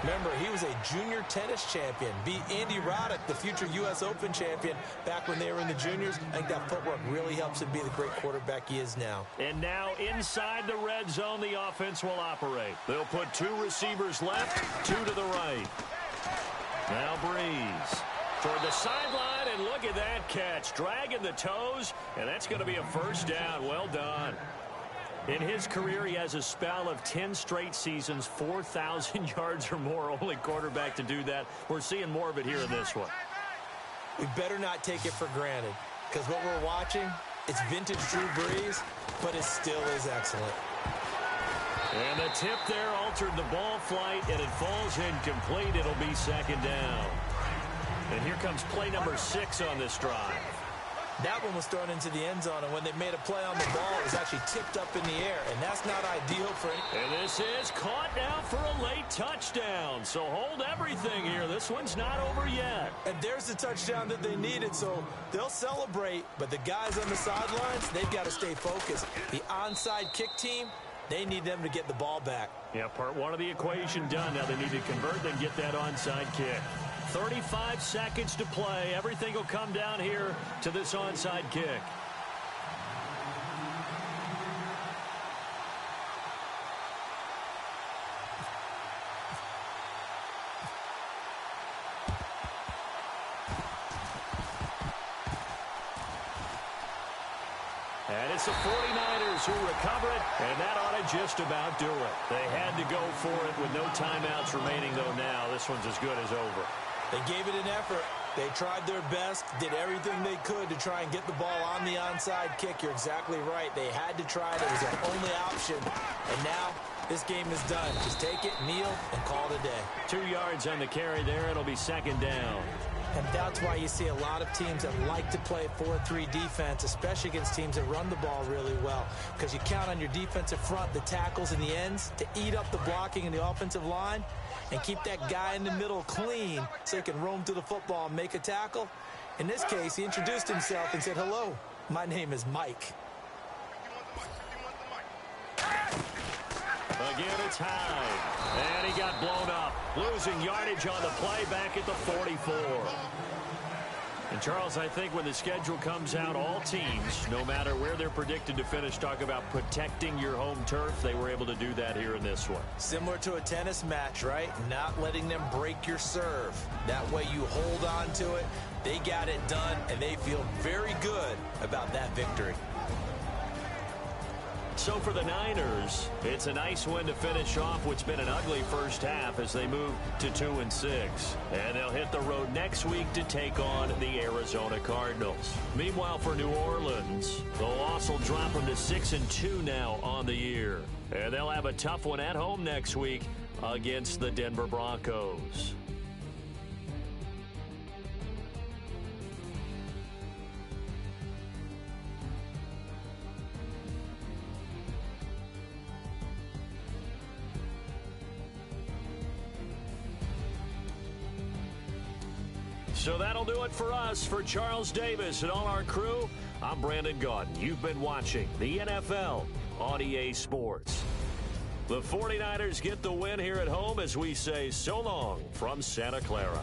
Remember, he was a junior tennis champion, beat Andy Roddick, the future U.S. Open champion, back when they were in the juniors. I think that footwork really helps him be the great quarterback he is now. And now inside the red zone, the offense will operate. They'll put 2 receivers left, 2 to the right. Now Brees toward the sideline, and look at that catch. Dragging the toes, and that's going to be a first down. Well done. In his career, he has a spell of 10 straight seasons, 4,000 yards or more. Only quarterback to do that. We're seeing more of it here in this one. We better not take it for granted, because what we're watching, it's vintage Drew Brees, but it still is excellent. And the tip there altered the ball flight, and it falls incomplete. It'll be second down. And here comes play number 6 on this drive. That one was thrown into the end zone, and when they made a play on the ball, it was actually tipped up in the air, and that's not ideal for any. And this is caught now for a late touchdown. So hold everything here. This one's not over yet. And there's the touchdown that they needed, so they'll celebrate. But the guys on the sidelines, they've got to stay focused. The onside kick team, they need them to get the ball back. Yeah, part 1 of the equation done. Now they need to convert, then get that onside kick. 35 seconds to play. Everything will come down here to this onside kick. And it's the 49ers who recover it, and that ought to just about do it. They had to go for it with no timeouts remaining, though now. This one's as good as over. They gave it an effort. They tried their best, did everything they could to try and get the ball on the onside kick. You're exactly right. They had to try it. It was their only option. And now this game is done. Just take it, kneel, and call it a day. 2 yards on the carry there. It'll be second down. And that's why you see a lot of teams that like to play 4-3 defense, especially against teams that run the ball really well, because you count on your defensive front, the tackles and the ends, to eat up the blocking in the offensive line and keep that guy in the middle clean so he can roam through the football and make a tackle. In this case, he introduced himself and said, "Hello, my name is Mike." Again, it's Hyde. And he got blown up. Losing yardage on the play back at the 44. And, Charles, I think when the schedule comes out, all teams, no matter where they're predicted to finish, talk about protecting your home turf. They were able to do that here in this one. Similar to a tennis match, right? Not letting them break your serve. That way you hold on to it. They got it done, and they feel very good about that victory. So for the Niners, it's a nice win to finish off what's been an ugly first half as they move to 2-6. And they'll hit the road next week to take on the Arizona Cardinals. Meanwhile, for New Orleans, the loss will drop them to 6-2 now on the year. And they'll have a tough one at home next week against the Denver Broncos. So that'll do it for us. For Charles Davis and all our crew, I'm Brandon Gaudin. You've been watching the NFL on EA Sports. The 49ers get the win here at home as we say so long from Santa Clara.